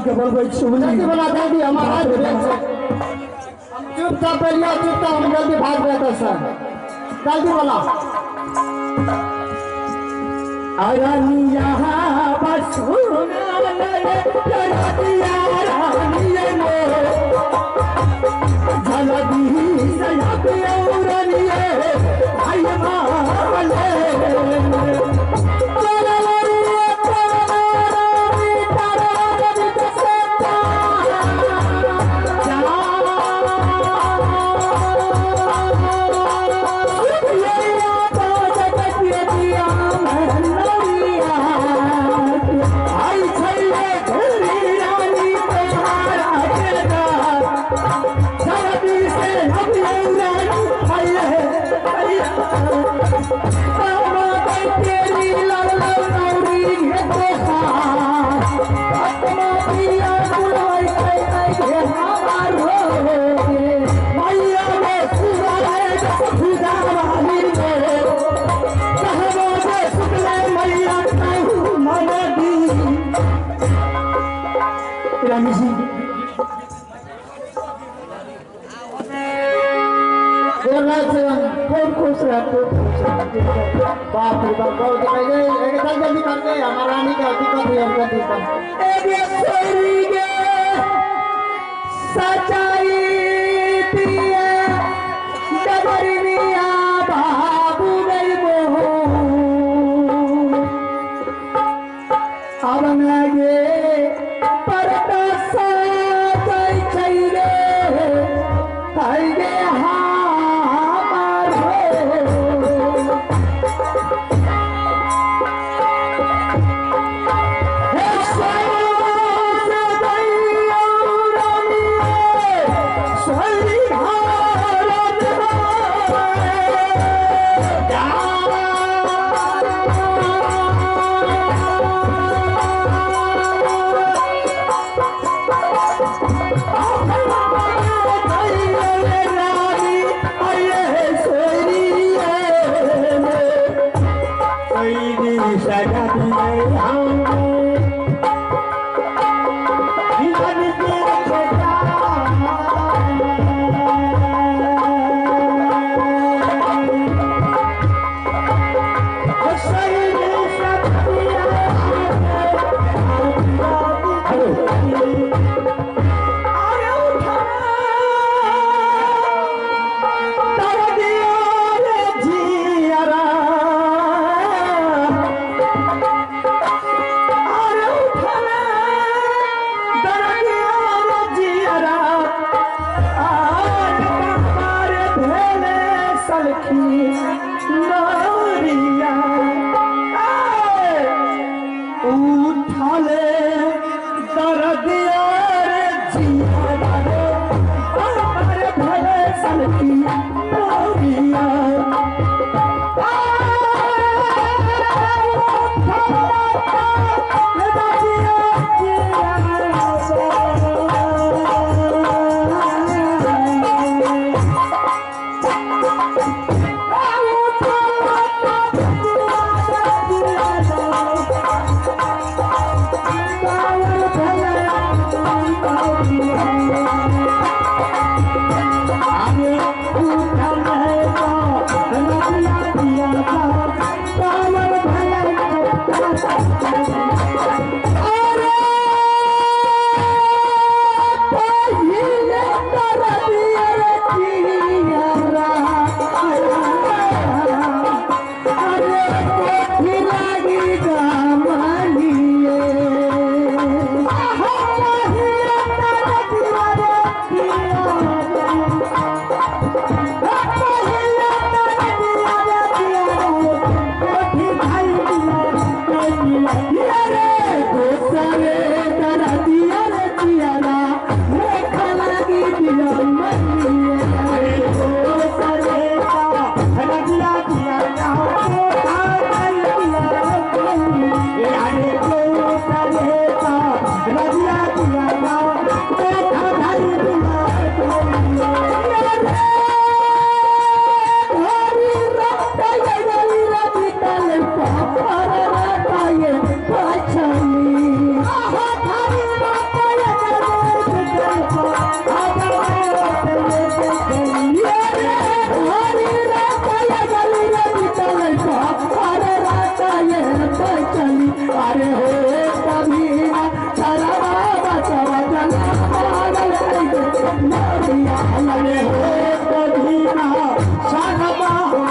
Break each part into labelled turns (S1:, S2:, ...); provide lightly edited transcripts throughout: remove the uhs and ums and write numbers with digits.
S1: के बोलबे सुबली जल्दी बोला जल्दी हमारा चुपचाप बैठिए चुपचाप हम जल्दी भाग रहे थे सर जल्दी बोला अरनिया बसुना लगे जल्दिया रानिए ने जल्दी से पे औरनिए भाई माले बाप रे बाप बहुत जल्दी करते हमारा रानी का दिक्कत हुई हमको सच्चाई पिया डबरिया बाबू नहीं मोहो अब लगे परता सा चाहिए
S2: अरे हो कभी ना साहबा हो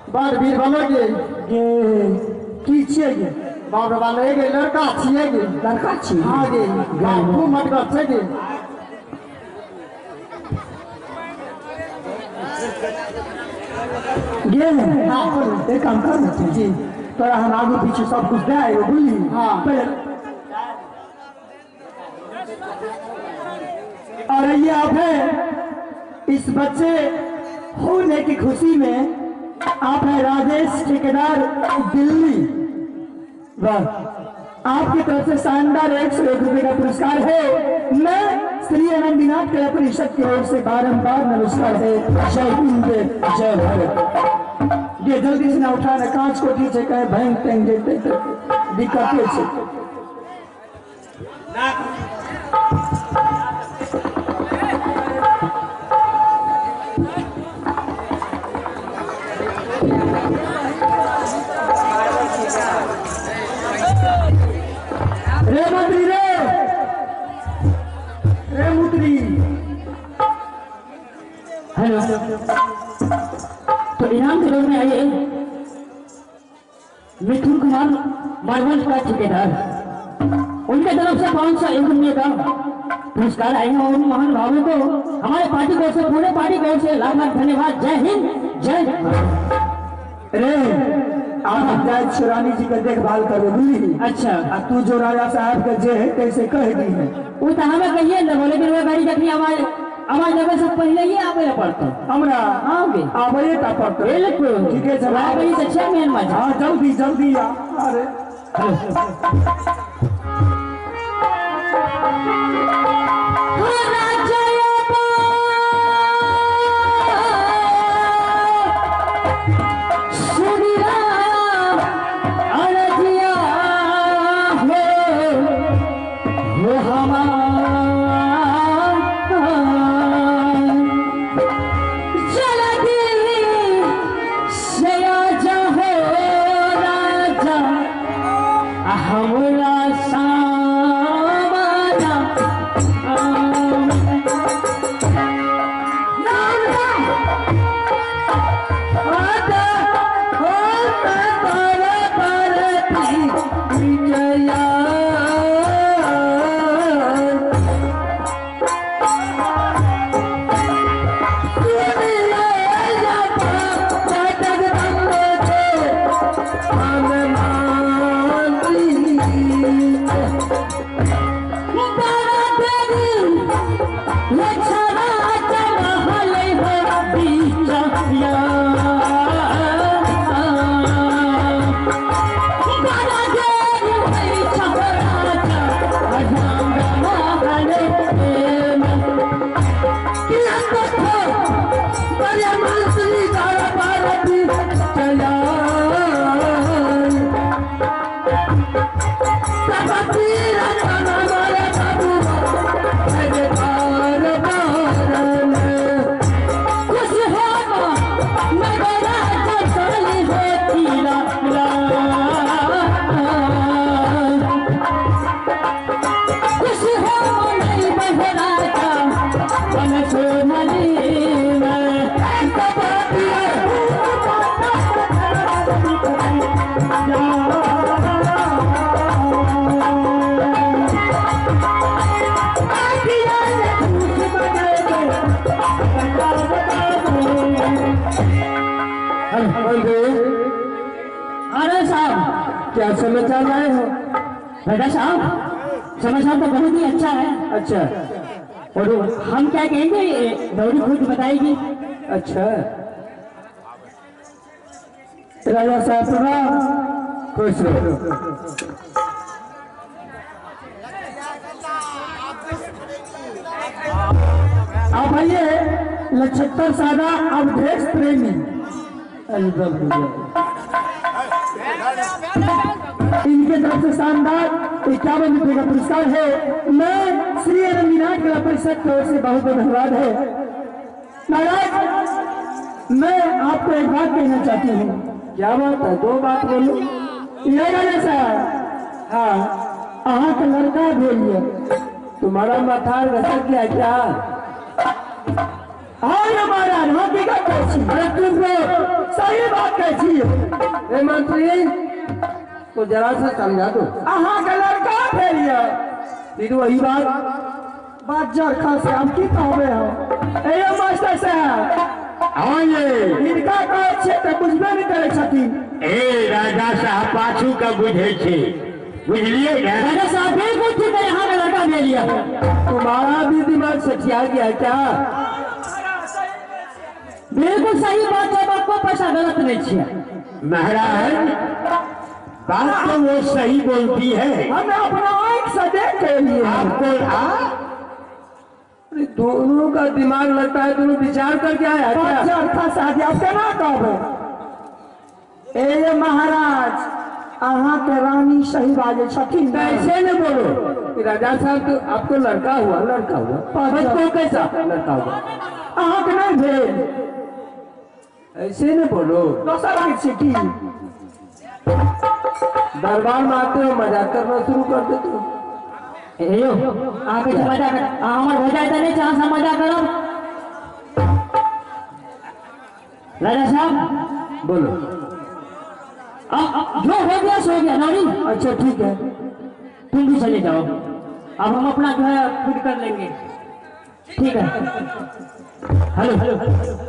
S1: बार वीर बनोगे
S2: की छिए गे
S1: बाप रे वाले गे लड़का छिए गे
S2: लड़का छी
S1: हाँ गे बापू मत कर छे गे
S2: गे एक काम कर ना जी तोरा हम आगे पीछे सब कुछ दे आएगा बुझली
S1: हाँ
S2: और ये आप है इस बच्चे होने की खुशी में आप है राजेश ठेकेदार दिल्ली वाह आपकी तरफ से शानदार 101 रुपए का पुरस्कार है। मैं श्री अनंतनाथ कला परिषद की ओर से बारंबार नमस्कार है। जय हिंद जय भारत। ये जल्दी से ना उठाना कांच को नीचे कहे बैंक टैंक देते दिक्कत है रे मंत्री रे मंत्री
S3: हेलो तो इनाम के रूप में आइए मिथुन कुमार मार्बल का ठेकेदार उनके तरफ से 501 रुपये का पुरस्कार आए हैं। उन महान भावों को हमारे पार्टी को से पूरे पार्टी को से लाख लाख धन्यवाद। जय हिंद जय
S2: रे आप जायद शिरानी जी का देखभाल करो बुझली।
S3: अच्छा
S2: तू जो राजा साहब के जे है कैसे कह दी है
S3: वो तो हमें कहिए न बोले कि गाड़ी देखनी आवाज आवाज लगे से पहले ही आवे पड़ता
S2: हमरा
S3: आओगे
S2: आवे ता पड़ता
S3: बिल्कुल
S2: ठीक है चला
S3: बड़ी अच्छा मेन मजा।
S2: हां जल्दी जल्दी आ अरे क्या समाचार लाए हो?
S3: राजा साहब समाचार तो बहुत ही अच्छा है।
S2: अच्छा,
S3: और हम क्या कहेंगे गौरी खुद बताएगी।
S2: अच्छा। राजा साहब प्रणाम। खुश रहो। आप आइए, नक्षत्र सादा अवधेश प्रेमी। इनके तरफ से शानदार 51 रुपये का पुरस्कार है। मैं श्री रंगीनाथ कला परिषद की ओर से बहुत बहुत धन्यवाद है। महाराज, मैं आपको एक बात कहना चाहती हूँ। क्या बात है? दो बात बोलो। ये राजा साहब, हाँ, अहाँ का लड़का भेजिए। तुम्हारा माथा घसक गया क्या? हाँ महाराज, हकीकत कैसी? अरे तुम सही बात कैसी है? मंत्री तो जरा सा समझा दो। अहाँ का लड़का भेजिए, फिर वही बात जरखा से हम की कहबे हो। ए मास्टर साहब, हाँ ये इनका कहै छै तऽ बुझबे नहीं करे छथिन।
S4: ए राजा साहब पाछू का बुझे छे, बुझलिए ना?
S3: राजा साहब बिल्कुल ठीक है, यहाँ का लड़का ले लिया।
S2: तुम्हारा भी दिमाग सठिया गया क्या?
S3: बिल्कुल सही बात है, आपको पैसा गलत नहीं छे।
S4: महाराज बात तो वो सही बोलती है।
S2: हमें अपना आँख से देख के लिए
S4: आपको
S2: दोनों का दिमाग लगता है, दोनों विचार करके आया क्या? शादी आप केना कहबे? ए महाराज, अहाँ के रानी सही बाजे छथिन। ऐसे न बोलो। राजा साहब तो आपको लड़का हुआ, लड़का हुआ बच्चों कैसा लड़का हुआ? अहाँ के नहीं भेज, ऐसे न बोलो। दोसर किसी की दरबार में आते हो मजाक करना शुरू कर देते हो।
S3: यो आके मजा कर, हमार हो जाए तो नहीं चाह सा मजा करो। राजा साहब
S2: बोलो।
S3: जो हो गया सो गया नौरी।
S2: अच्छा ठीक है,
S3: तुम भी चले जाओ, अब हम अपना जो है खुद कर लेंगे। ठीक है। Hello hello hello.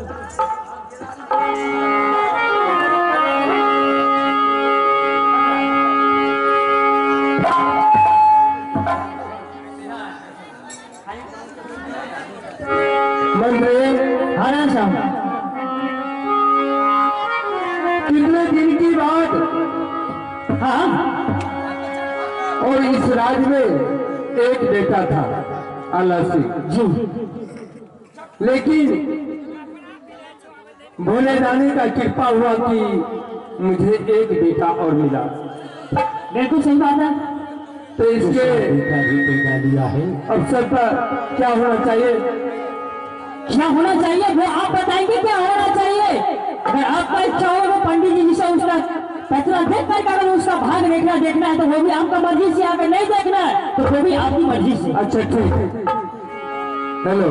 S2: कितने दिन की बात?
S3: हाँ,
S2: और इस राज्य में एक बेटा था अलसी जी, लेकिन भोले दानी का कृपा हुआ कि मुझे एक बेटा और मिला।
S3: बिल्कुल सही बात है।
S2: तो इसके
S4: लिया है
S2: अवसर पर क्या होना चाहिए?
S3: क्या होना चाहिए वो आप बताएंगे, क्या होना चाहिए? अगर आपका इच्छा हो तो पंडित जी से उसका फैसला देख कर, अगर उसका भाग देखना है तो वो भी आपका मर्जी से, अगर नहीं देखना है तो वो भी आपकी मर्जी से।
S2: अच्छा ठीक है। हेलो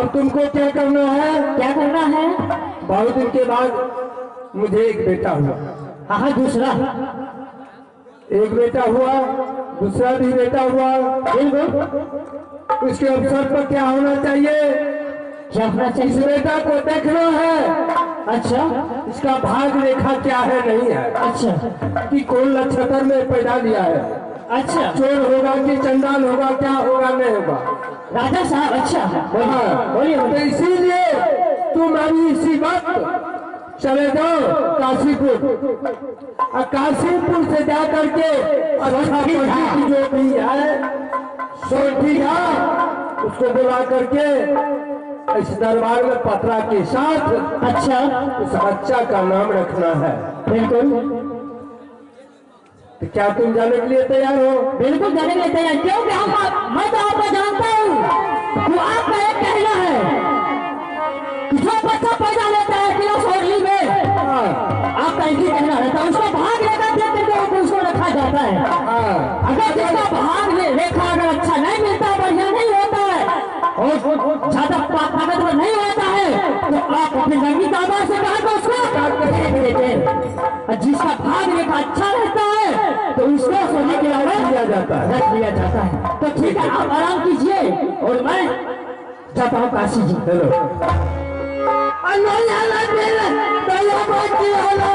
S1: अब तुमको क्या करना है?
S3: क्या करना है?
S1: बहुत दिन के बाद मुझे एक बेटा हुआ।
S3: हाँ दूसरा,
S1: एक बेटा हुआ, दूसरा भी बेटा हुआ।
S3: बिल्कुल।
S1: उसके अवसर पर क्या होना चाहिए?
S3: क्या होना
S1: इस
S3: चाहिए?
S1: बेटा को देखना है
S3: अच्छा
S1: इसका भाग रेखा क्या है नहीं है,
S3: अच्छा
S1: कि कौन नक्षत्र में पैदा लिया है,
S3: अच्छा।
S1: चोर होगा कि चंडाल होगा, क्या होगा नहीं होगा।
S3: राजा साहब अच्छा
S1: हाँ,
S3: बोलिए
S1: तो
S3: बोलिए।
S1: इसीलिए तुम अभी इसी वक्त चले जाओ काशीपुर, और काशीपुर से जा करके अच्छा पंडित जो भी है सोठी उसको बुला करके इस दरबार में पत्रा के साथ
S3: अच्छा
S1: उस बच्चा का नाम रखना है।
S3: बिल्कुल
S1: तो क्या तुम जाने के लिए तैयार हो?
S3: बिल्कुल जाने के लिए तैयार, क्योंकि मैं तो आपको जानता हूँ। तो आपका एक कहना है कि जो बच्चा पैदा लेता है किलो सोरली में,
S1: हाँ,
S3: आपका एक ही कहना रहता है उसको भाग लेकर देख करके उसको रखा जाता है।
S1: हाँ,
S3: अगर जिसका भाग रेखा अगर अच्छा नहीं मिलता, बढ़िया नहीं होता है और ज्यादा ताकतवर नहीं होता है, तो आप अपने रंगी दादा से कहा तो उसको फेंक देते हैं। और जिसका भाग रेखा अच्छा रहता है तो उसको सोने के लिए
S1: लिया जाता है।
S3: रख लिया जाता है। तो ठीक है, आप आराम कीजिए और मैं जाता हूँ काशी जी।
S1: हेलो।
S3: अनोया लगे, दया बाकी होला।